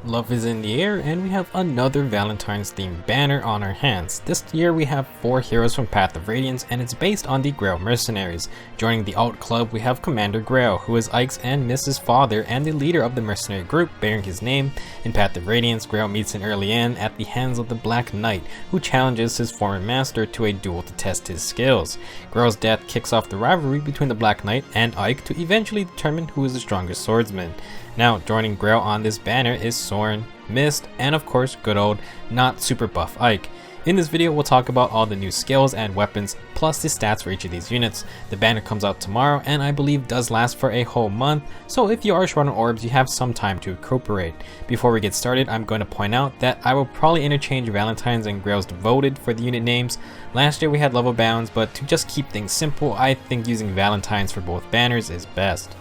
Love is in the air, and we have another Valentine's themed banner on our hands. This year we have 4 heroes from Path of Radiance, and it's based on the Greil Mercenaries. Joining the alt club we have Commander Greil, who is Ike's and Mrs. father and the leader of the mercenary group bearing his name. In Path of Radiance, Greil meets an early end at the hands of the Black Knight, who challenges his former master to a duel to test his skills. Greil's death kicks off the rivalry between the Black Knight and Ike to eventually determine who is the strongest swordsman. Now, joining Greil on this banner is Soren, Mist, and of course good old, not super buff Ike. In this video we'll talk about all the new skills and weapons, plus the stats for each of these units. The banner comes out tomorrow and I believe does last for a whole month, so if you are short on orbs you have some time to recuperate. Before we get started, I'm going to point out that I will probably interchange Valentines and Greil's Devoted for the unit names. Last year we had level bounds, but to just keep things simple, I think using Valentines for both banners is best.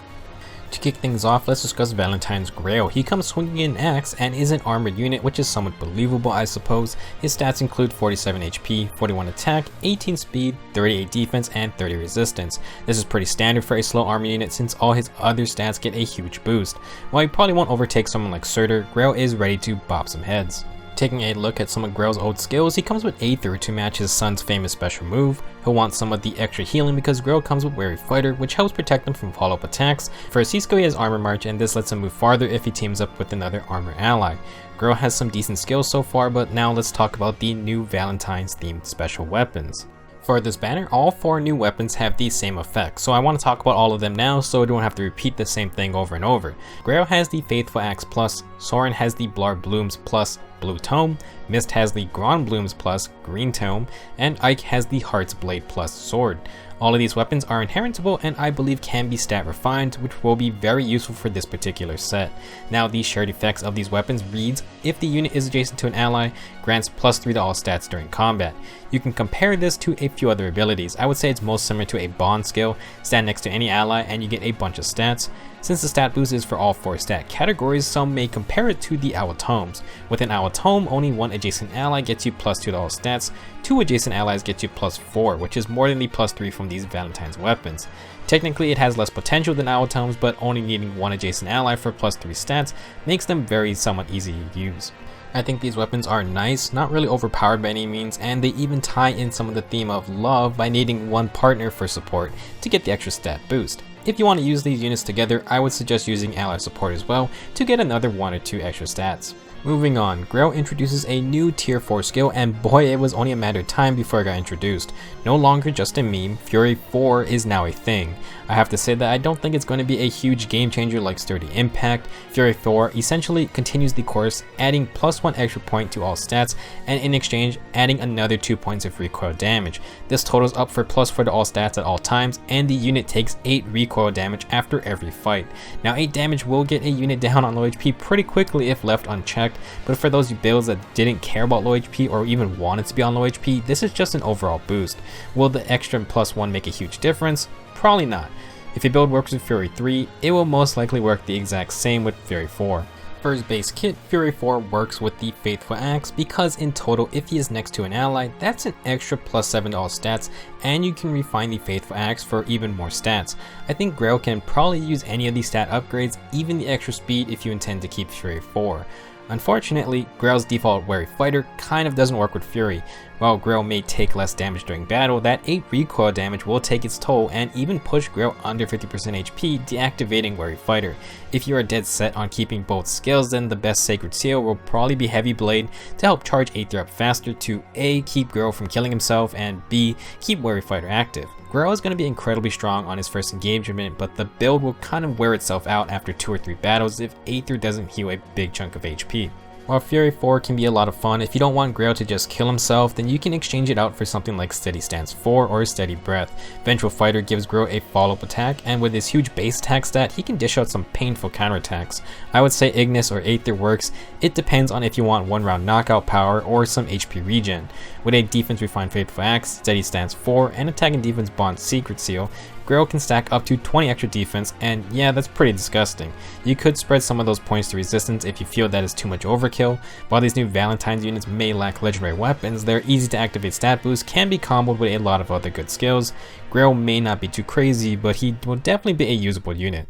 To kick things off, let's discuss Valentine's Greil. He comes swinging an axe and is an armored unit, which is somewhat believable I suppose. His stats include 47 HP, 41 attack, 18 speed, 38 defense, and 30 resistance. This is pretty standard for a slow armor unit since all his other stats get a huge boost. While he probably won't overtake someone like Surtur, Greil is ready to bop some heads. Taking a look at some of Greil's old skills, he comes with Aether to match his son's famous special move. He'll want some of the extra healing because Greil comes with Wary Fighter, which helps protect him from follow-up attacks. For his C-skill he has Armor March, and this lets him move farther if he teams up with another armor ally. Greil has some decent skills so far, but now let's talk about the new Valentine's themed special weapons. For this banner, all 4 new weapons have the same effect, so I want to talk about all of them now so I don't have to repeat the same thing over and over. Greil has the Faithful Axe Plus, Soren has the Blar Blooms Plus Blue Tome, Mist has the Grand Blooms Plus Green Tome, and Ike has the Heart's Blade Plus Sword. All of these weapons are inheritable and I believe can be stat refined, which will be very useful for this particular set. Now the shared effects of these weapons reads, if the unit is adjacent to an ally, grants +3 to all stats during combat. You can compare this to a few other abilities. I would say it's most similar to a bond skill. Stand next to any ally and you get a bunch of stats. Since the stat boost is for all 4 stat categories, some may compare it to the Owl Tomes. With an Owl Tome, only 1 adjacent ally gets you +2 to all stats, 2 adjacent allies get you +4, which is more than the +3 from these Valentine's weapons. Technically it has less potential than Owl Tomes, but only needing 1 adjacent ally for +3 stats makes them somewhat easy to use. I think these weapons are nice, not really overpowered by any means, and they even tie in some of the theme of love by needing 1 partner for support to get the extra stat boost. If you want to use these units together, I would suggest using ally support as well to get another 1 or 2 extra stats. Moving on, Greil introduces a new tier 4 skill, and boy it was only a matter of time before it got introduced. No longer just a meme, Fury 4 is now a thing. I have to say that I don't think it's going to be a huge game changer like Sturdy Impact. Fury 4 essentially continues the course, adding +1 extra point to all stats, and in exchange adding another 2 points of recoil damage. This totals up for +4 to all stats at all times, and the unit takes 8 recoil damage after every fight. Now 8 damage will get a unit down on low HP pretty quickly if left unchecked, but for those builds that didn't care about low HP or even wanted to be on low HP, this is just an overall boost. Will the extra +1 make a huge difference? Probably not. If your build works with Fury 3, it will most likely work the exact same with Fury 4. For his base kit, Fury 4 works with the Faithful Axe because in total, if he is next to an ally, that's an extra +7 to all stats, and you can refine the Faithful Axe for even more stats. I think Greil can probably use any of these stat upgrades, even the extra speed if you intend to keep Fury 4. Unfortunately, Greil's default Wary Fighter kind of doesn't work with Fury. While Greil may take less damage during battle, that 8 recoil damage will take its toll and even push Greil under 50% HP, deactivating Wary Fighter. If you are dead set on keeping both skills, then the best Sacred Seal will probably be Heavy Blade to help charge Aether up faster to A. keep Greil from killing himself, and B. keep Wary Fighter active. Greil is going to be incredibly strong on his first engagement, but the build will kind of wear itself out after 2 or 3 battles if Aether doesn't heal a big chunk of HP. While Fury 4 can be a lot of fun, if you don't want Greil to just kill himself, then you can exchange it out for something like Steady Stance 4 or Steady Breath. Vengeful Fighter gives Greil a follow-up attack, and with his huge base attack stat, he can dish out some painful counterattacks. I would say Ignis or Aether works. It depends on if you want 1 round knockout power or some HP regen. With a defense refined Faithful Axe, Steady Stance 4, and attack and defense bond Secret Seal, Greil can stack up to 20 extra defense, and yeah, that's pretty disgusting. You could spread some of those points to resistance if you feel that is too much overkill. While these new Valentine's units may lack legendary weapons, their easy to activate stat boost can be comboed with a lot of other good skills. Greil may not be too crazy, but he will definitely be a usable unit.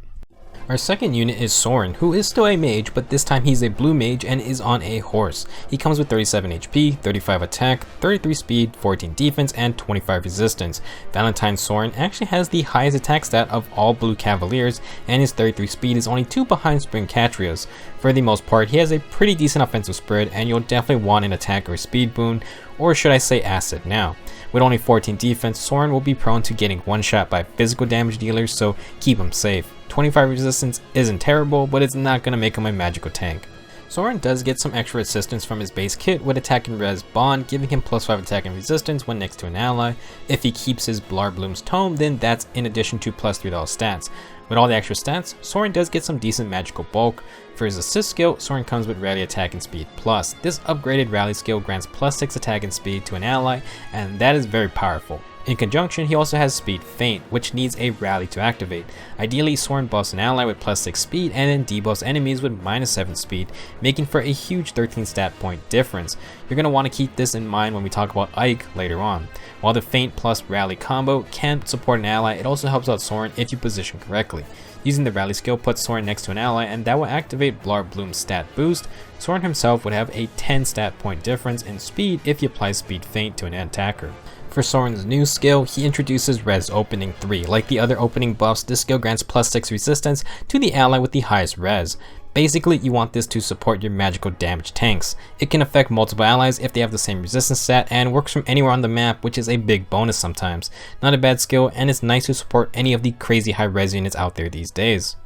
Our second unit is Soren, who is still a mage, but this time he's a blue mage and is on a horse. He comes with 37 HP, 35 attack, 33 speed, 14 defense, and 25 resistance. Valentine's Soren actually has the highest attack stat of all blue cavaliers, and his 33 speed is only 2 behind Spring Catria's. For the most part, he has a pretty decent offensive spread, and you'll definitely want an attack or speed boon, or should I say asset now. With only 14 defense, Soren will be prone to getting one shot by physical damage dealers, so keep him safe. 25 resistance isn't terrible, but it's not going to make him a magical tank. Soren does get some extra assistance from his base kit with attack and res bond, giving him plus 5 attack and resistance when next to an ally. If he keeps his Blarbloom's tome, then that's in addition to plus $3 stats. With all the extra stats, Soren does get some decent magical bulk. For his assist skill, Soren comes with rally attack and speed plus. This upgraded rally skill grants plus 6 attack and speed to an ally, and that is very powerful. In conjunction, he also has speed feint, which needs a rally to activate. Ideally, Soren buffs an ally with plus 6 speed and then debuffs enemies with minus 7 speed, making for a huge 13 stat point difference. You're going to want to keep this in mind when we talk about Ike later on. While the feint plus rally combo can support an ally, it also helps out Soren if you position correctly. Using the rally skill puts Soren next to an ally, and that will activate Blarbloom's stat boost. Soren himself would have a 10 stat point difference in speed if he applies speed feint to an attacker. For Soren's new skill, he introduces Res Opening 3. Like the other opening buffs, this skill grants plus 6 resistance to the ally with the highest res. Basically, you want this to support your magical damage tanks. It can affect multiple allies if they have the same resistance stat and works from anywhere on the map, which is a big bonus sometimes. Not a bad skill, and it's nice to support any of the crazy high res units out there these days.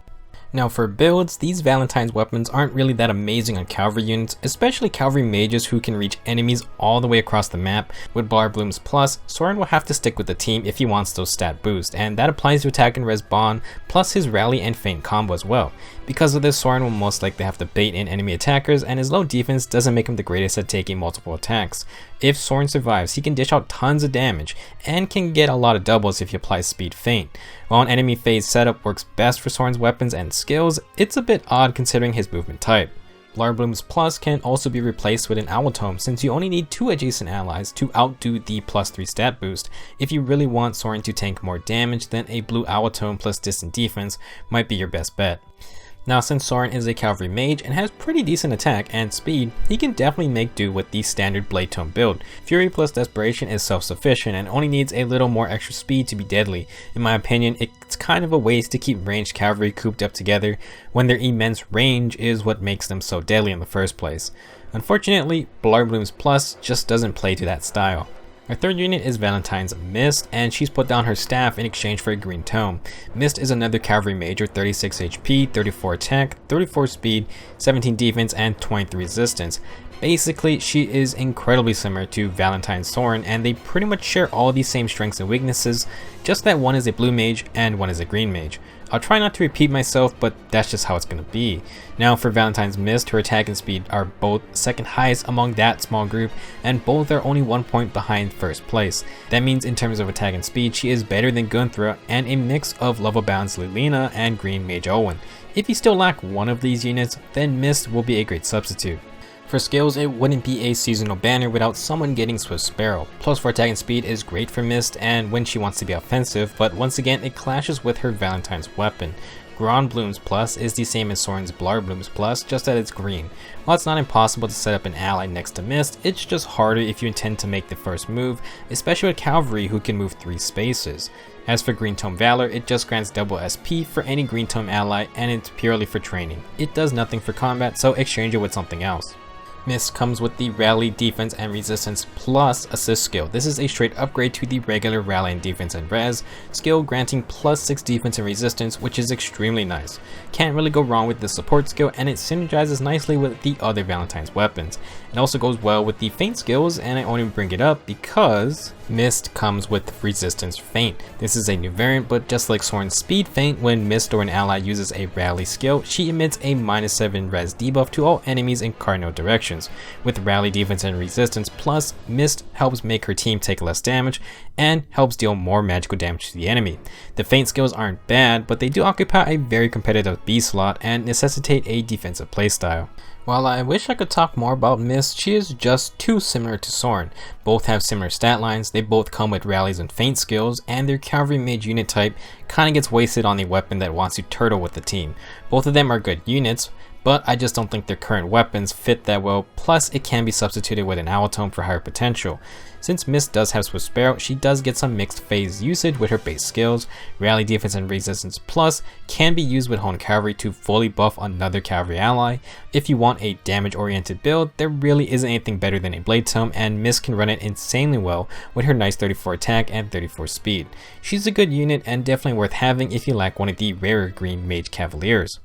Now for builds, these Valentine's weapons aren't really that amazing on cavalry units, especially cavalry mages who can reach enemies all the way across the map. With Blarbloom's plus, Soren will have to stick with the team if he wants those stat boosts, and that applies to attack and res bond, plus his rally and feint combo as well. Because of this, Soren will most likely have to bait in enemy attackers, and his low defense doesn't make him the greatest at taking multiple attacks. If Soren survives, he can dish out tons of damage, and can get a lot of doubles if he applies speed feint. While an enemy phase setup works best for Soren's weapons and skills, it's a bit odd considering his movement type. Blarbloom's plus can also be replaced with an Owl Tome, since you only need 2 adjacent allies to outdo the plus 3 stat boost. If you really want Soren to tank more damage, then a blue Owl Tome plus distant defense might be your best bet. Now, since Soren is a cavalry mage and has pretty decent attack and speed, he can definitely make do with the standard Blade Tome build. Fury plus Desperation is self-sufficient and only needs a little more extra speed to be deadly. In my opinion, it's kind of a waste to keep ranged cavalry cooped up together when their immense range is what makes them so deadly in the first place. Unfortunately, Blarbloom's plus just doesn't play to that style. Our third unit is Valentine's Mist, and she's put down her staff in exchange for a green tome. Mist is another cavalry mage with 36 HP, 34 attack, 34 speed, 17 defense, and 23 resistance. Basically, she is incredibly similar to Valentine's Soren, and they pretty much share all the same strengths and weaknesses, just that one is a blue mage and one is a green mage. I'll try not to repeat myself, but that's just how it's going to be. Now for Valentine's Mist, her attack and speed are both second highest among that small group, and both are only 1 point behind first place. That means in terms of attack and speed, she is better than Gunthra and a mix of level balanced Lilina and green mage Owen. If you still lack one of these units, then Mist will be a great substitute. For skills, it wouldn't be a seasonal banner without someone getting Swift Sparrow. Plus 4 attack and speed is great for Mist and when she wants to be offensive, but once again it clashes with her Valentine's weapon. Blarbloom's plus is the same as Soren's Blarbloom's plus, just that it's green. While it's not impossible to set up an ally next to Mist, it's just harder if you intend to make the first move, especially with cavalry who can move 3 spaces. As for Green Tome Valor, it just grants double SP for any Green Tome ally and it's purely for training. It does nothing for combat, so exchange it with something else. Mist comes with the Rally, Defense, and Resistance plus Assist skill. This is a straight upgrade to the regular Rally and Defense and Res skill, granting plus 6 defense and resistance, which is extremely nice. Can't really go wrong with the support skill, and it synergizes nicely with the other Valentine's weapons. It also goes well with the feint skills, and I only bring it up because Mist comes with Resistance Feint. This is a new variant, but just like Soren's Speed Feint, when Mist or an ally uses a Rally skill, she emits a -7 res debuff to all enemies in cardinal directions. actions. With rally defense and resistance plus, Mist helps make her team take less damage and helps deal more magical damage to the enemy. The feint skills aren't bad, but they do occupy a very competitive B slot and necessitate a defensive playstyle. While I wish I could talk more about Mist, she is just too similar to Soren. Both have similar stat lines, they both come with rallies and feint skills, and their cavalry mage unit type kinda gets wasted on a weapon that wants to turtle with the team. Both of them are good units, but I just don't think their current weapons fit that well, plus it can be substituted with an owl tome for higher potential. Since Mist does have Swift Sparrow, she does get some mixed phase usage with her base skills. Rally defense and resistance plus can be used with honed cavalry to fully buff another cavalry ally. If you want a damage oriented build, there really isn't anything better than a blade tome, and Mist can run it insanely well with her nice 34 attack and 34 speed. She's a good unit and definitely worth having if you lack one of the rarer green mage cavaliers.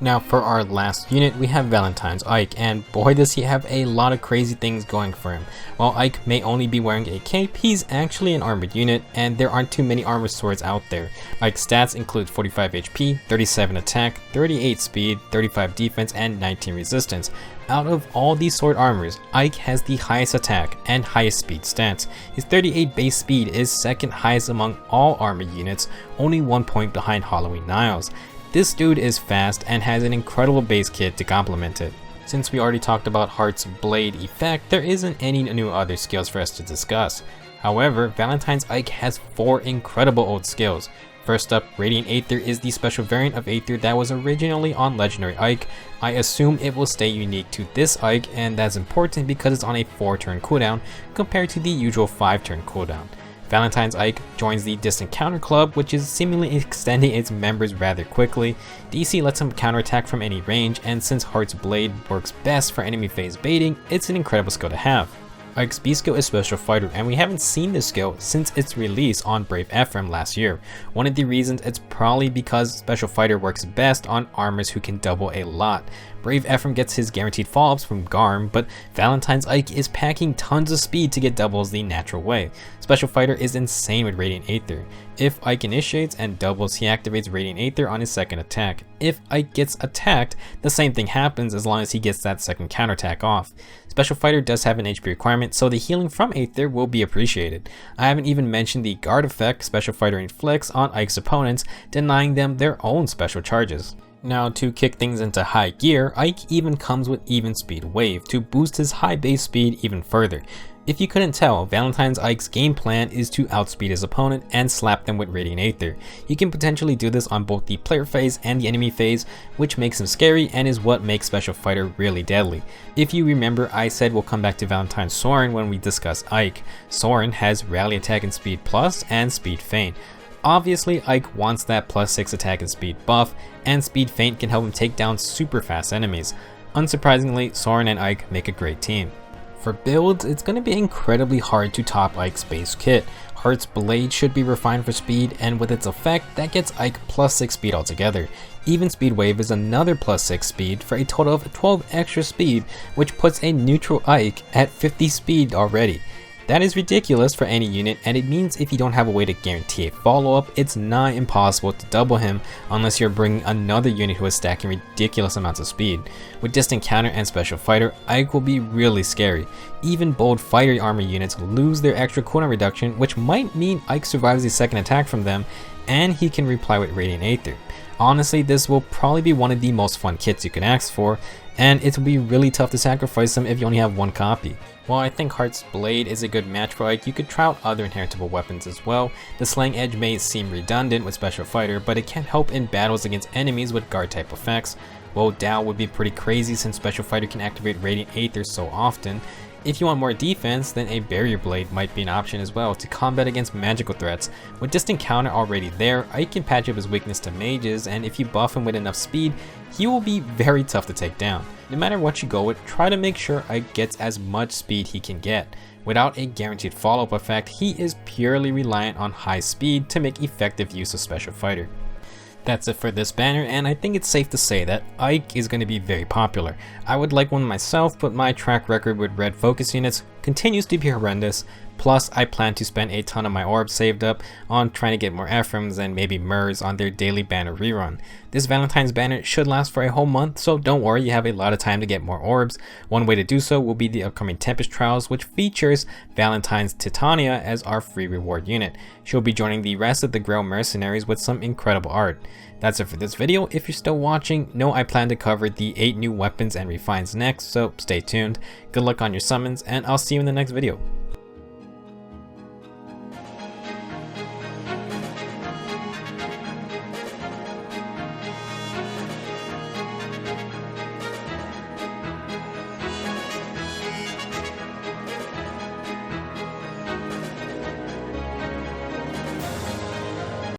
Now for our last unit, we have Valentine's Ike, and boy does he have a lot of crazy things going for him. While Ike may only be wearing a cape, he's actually an armored unit, and there aren't too many armored swords out there. Ike's stats include 45 HP, 37 attack, 38 speed, 35 defense, and 19 resistance. Out of all these sword armors, Ike has the highest attack and highest speed stats. His 38 base speed is second highest among all armored units, only 1 point behind Halloween Niles. This dude is fast and has an incredible base kit to complement it. Since we already talked about Heart's Blade effect, there isn't any new other skills for us to discuss. However, Valentine's Ike has 4 incredible old skills. First up, Radiant Aether is the special variant of Aether that was originally on Legendary Ike. I assume it will stay unique to this Ike, and that's important because it's on a 4-turn cooldown compared to the usual 5-turn cooldown. Valentine's Ike joins the Distant Counter Club, which is seemingly extending its members rather quickly. DC lets him counterattack from any range, and since Heart's Blade works best for enemy phase baiting, it's an incredible skill to have. Ike's B skill is Special Fighter, and we haven't seen this skill since its release on Brave Ephraim last year. One of the reasons it's probably because Special Fighter works best on armors who can double a lot. Brave Ephraim gets his guaranteed follow-ups from Garm, but Valentine's Ike is packing tons of speed to get doubles the natural way. Special Fighter is insane with Radiant Aether. If Ike initiates and doubles, he activates Radiant Aether on his second attack. If Ike gets attacked, the same thing happens as long as he gets that second counterattack off. Special Fighter does have an HP requirement, so the healing from Aether will be appreciated. I haven't even mentioned the guard effect Special Fighter inflicts on Ike's opponents, denying them their own special charges. Now, to kick things into high gear, Ike even comes with Even Speed Wave to boost his high base speed even further. If you couldn't tell, Valentine's Ike's game plan is to outspeed his opponent and slap them with Radiant Aether. You can potentially do this on both the player phase and the enemy phase, which makes him scary and is what makes Special Fighter really deadly. If you remember, I said we'll come back to Valentine's Soren when we discuss Ike. Soren has Rally Attack and Speed Plus and Speed Feint. Obviously, Ike wants that +6 attack and speed buff, and Speed Feint can help him take down super fast enemies. Unsurprisingly, Soren and Ike make a great team. For builds, it's going to be incredibly hard to top Ike's base kit. Heart's Blade should be refined for speed, and with its effect, that gets Ike +6 speed altogether. Even Speed Wave is another +6 speed for a total of 12 extra speed, which puts a neutral Ike at 50 speed already. That is ridiculous for any unit, and it means if you don't have a way to guarantee a follow-up, it's nigh impossible to double him unless you're bringing another unit who is stacking ridiculous amounts of speed. With Distant Counter and Special Fighter, Ike will be really scary. Even bold fighter armor units lose their extra cooldown reduction, which might mean Ike survives the second attack from them, and he can reply with Radiant Aether. Honestly, this will probably be one of the most fun kits you can ask for, and it will be really tough to sacrifice them if you only have one copy. While I think Heart's Blade is a good match for Ike, you could try out other inheritable weapons as well. The Slang Edge may seem redundant with Special Fighter, but it can help in battles against enemies with guard type effects. While Dow would be pretty crazy since Special Fighter can activate Radiant Aether so often. If you want more defense, then a Barrier Blade might be an option as well to combat against magical threats. With Distant Counter already there, Ike can patch up his weakness to mages, and if you buff him with enough speed, he will be very tough to take down. No matter what you go with, try to make sure Ike gets as much speed he can get. Without a guaranteed follow-up effect, he is purely reliant on high speed to make effective use of Special Fighter. That's it for this banner, and I think it's safe to say that Ike is going to be very popular. I would like one myself, but my track record with red focus units continues to be horrendous. Plus, I plan to spend a ton of my orbs saved up on trying to get more Ephraims and maybe Murs on their daily banner rerun. This Valentine's banner should last for a whole month, so don't worry, you have a lot of time to get more orbs. One way to do so will be the upcoming Tempest Trials, which features Valentine's Titania as our free reward unit. She'll be joining the rest of the Greil Mercenaries with some incredible art. That's it for this video. If you're still watching, know I plan to cover the 8 new weapons and refines next, so stay tuned. Good luck on your summons, and I'll see you in the next video.